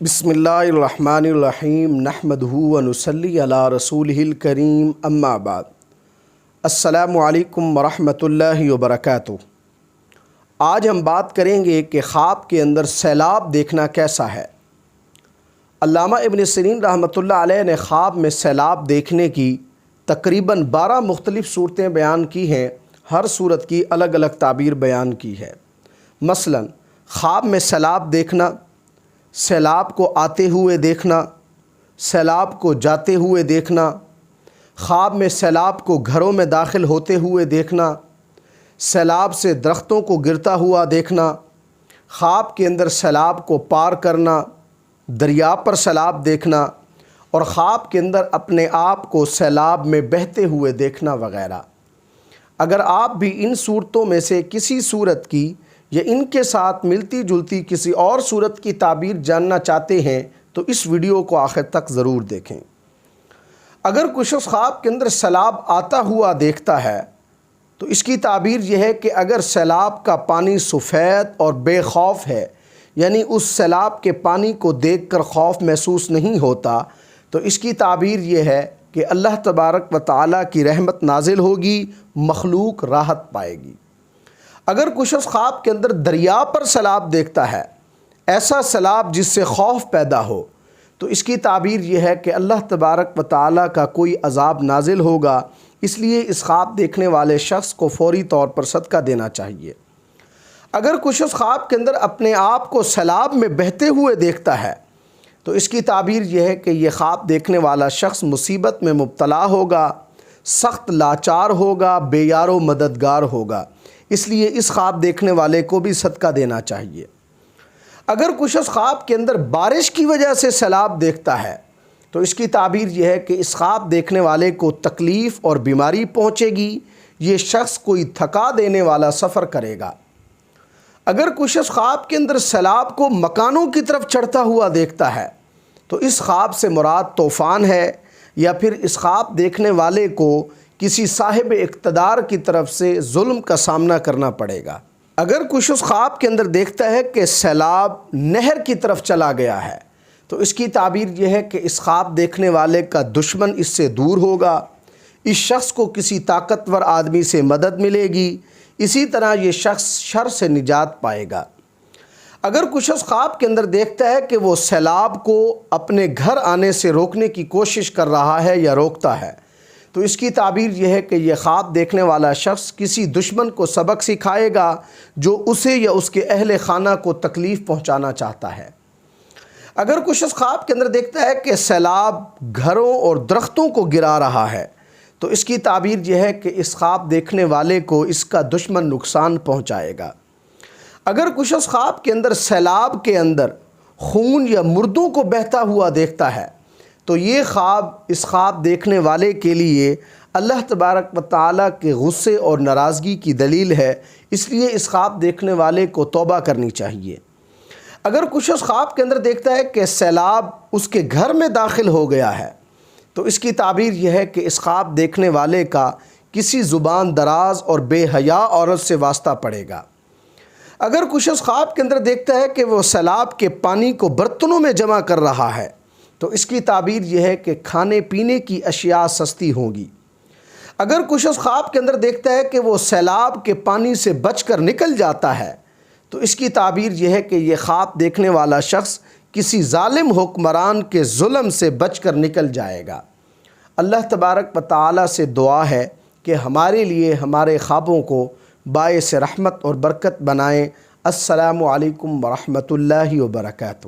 بسم اللہ الرحمن الرحیم نحمدہ و نصلی علی رسولہ الکریم اما بعد السلام علیکم ورحمۃ اللہ وبرکاتہ۔ آج ہم بات کریں گے کہ خواب کے اندر سیلاب دیکھنا کیسا ہے۔ علامہ ابن سیرین رحمۃ اللہ علیہ نے خواب میں سیلاب دیکھنے کی تقریباً 12 مختلف صورتیں بیان کی ہیں، ہر صورت کی الگ الگ تعبیر بیان کی ہے۔ مثلاً خواب میں سیلاب دیکھنا، سیلاب کو آتے ہوئے دیکھنا، سیلاب کو جاتے ہوئے دیکھنا، خواب میں سیلاب کو گھروں میں داخل ہوتے ہوئے دیکھنا، سیلاب سے درختوں کو گرتا ہوا دیکھنا، خواب کے اندر سیلاب کو پار کرنا، دریا پر سیلاب دیکھنا اور خواب کے اندر اپنے آپ کو سیلاب میں بہتے ہوئے دیکھنا وغیرہ۔ اگر آپ بھی ان صورتوں میں سے کسی صورت کی یا ان کے ساتھ ملتی جلتی کسی اور صورت کی تعبیر جاننا چاہتے ہیں تو اس ویڈیو کو آخر تک ضرور دیکھیں۔ اگر کوئی شخص خواب کے اندر سیلاب آتا ہوا دیکھتا ہے تو اس کی تعبیر یہ ہے کہ اگر سیلاب کا پانی سفید اور بے خوف ہے، یعنی اس سیلاب کے پانی کو دیکھ کر خوف محسوس نہیں ہوتا، تو اس کی تعبیر یہ ہے کہ اللہ تبارک و تعالیٰ کی رحمت نازل ہوگی، مخلوق راحت پائے گی۔ اگر کوئی شخص خواب کے اندر دریا پر سیلاب دیکھتا ہے، ایسا سیلاب جس سے خوف پیدا ہو، تو اس کی تعبیر یہ ہے کہ اللہ تبارک و تعالیٰ کا کوئی عذاب نازل ہوگا، اس لیے اس خواب دیکھنے والے شخص کو فوری طور پر صدقہ دینا چاہیے۔ اگر کوئی شخص خواب کے اندر اپنے آپ کو سیلاب میں بہتے ہوئے دیکھتا ہے تو اس کی تعبیر یہ ہے کہ یہ خواب دیکھنے والا شخص مصیبت میں مبتلا ہوگا، سخت لاچار ہوگا، بے یار و مددگار ہوگا، اس لیے اس خواب دیکھنے والے کو بھی صدقہ دینا چاہیے۔ اگر کوئی شخص خواب کے اندر بارش کی وجہ سے سیلاب دیکھتا ہے تو اس کی تعبیر یہ ہے کہ اس خواب دیکھنے والے کو تکلیف اور بیماری پہنچے گی، یہ شخص کوئی تھکا دینے والا سفر کرے گا۔ اگر کوئی شخص خواب کے اندر سیلاب کو مکانوں کی طرف چڑھتا ہوا دیکھتا ہے تو اس خواب سے مراد طوفان ہے، یا پھر اس خواب دیکھنے والے کو کسی صاحب اقتدار کی طرف سے ظلم کا سامنا کرنا پڑے گا۔ اگر کوئی شخص خواب کے اندر دیکھتا ہے کہ سیلاب نہر کی طرف چلا گیا ہے تو اس کی تعبیر یہ ہے کہ اس خواب دیکھنے والے کا دشمن اس سے دور ہوگا، اس شخص کو کسی طاقتور آدمی سے مدد ملے گی، اسی طرح یہ شخص شر سے نجات پائے گا۔ اگر کوئی شخص خواب کے اندر دیکھتا ہے کہ وہ سیلاب کو اپنے گھر آنے سے روکنے کی کوشش کر رہا ہے یا روکتا ہے تو اس کی تعبیر یہ ہے کہ یہ خواب دیکھنے والا شخص کسی دشمن کو سبق سکھائے گا جو اسے یا اس کے اہل خانہ کو تکلیف پہنچانا چاہتا ہے۔ اگر کوئی شخص خواب کے اندر دیکھتا ہے کہ سیلاب گھروں اور درختوں کو گرا رہا ہے تو اس کی تعبیر یہ ہے کہ اس خواب دیکھنے والے کو اس کا دشمن نقصان پہنچائے گا۔ اگر کوئی شخص خواب کے اندر سیلاب کے اندر خون یا مردوں کو بہتا ہوا دیکھتا ہے تو یہ خواب اس خواب دیکھنے والے کے لیے اللہ تبارک و تعالیٰ کے غصے اور ناراضگی کی دلیل ہے، اس لیے اس خواب دیکھنے والے کو توبہ کرنی چاہیے۔ اگر کوئی شخص خواب کے اندر دیکھتا ہے کہ سیلاب اس کے گھر میں داخل ہو گیا ہے تو اس کی تعبیر یہ ہے کہ اس خواب دیکھنے والے کا کسی زبان دراز اور بے حیا عورت سے واسطہ پڑے گا۔ اگر کوئی شخص خواب کے اندر دیکھتا ہے کہ وہ سیلاب کے پانی کو برتنوں میں جمع کر رہا ہے تو اس کی تعبیر یہ ہے کہ کھانے پینے کی اشیاء سستی ہوں گی۔ اگر کوئی شخص خواب کے اندر دیکھتا ہے کہ وہ سیلاب کے پانی سے بچ کر نکل جاتا ہے تو اس کی تعبیر یہ ہے کہ یہ خواب دیکھنے والا شخص کسی ظالم حکمران کے ظلم سے بچ کر نکل جائے گا۔ اللہ تبارک و تعالیٰ سے دعا ہے کہ ہمارے لیے ہمارے خوابوں کو باعث رحمت اور برکت بنائیں۔ السلام علیکم ورحمۃ اللہ وبرکاتہ۔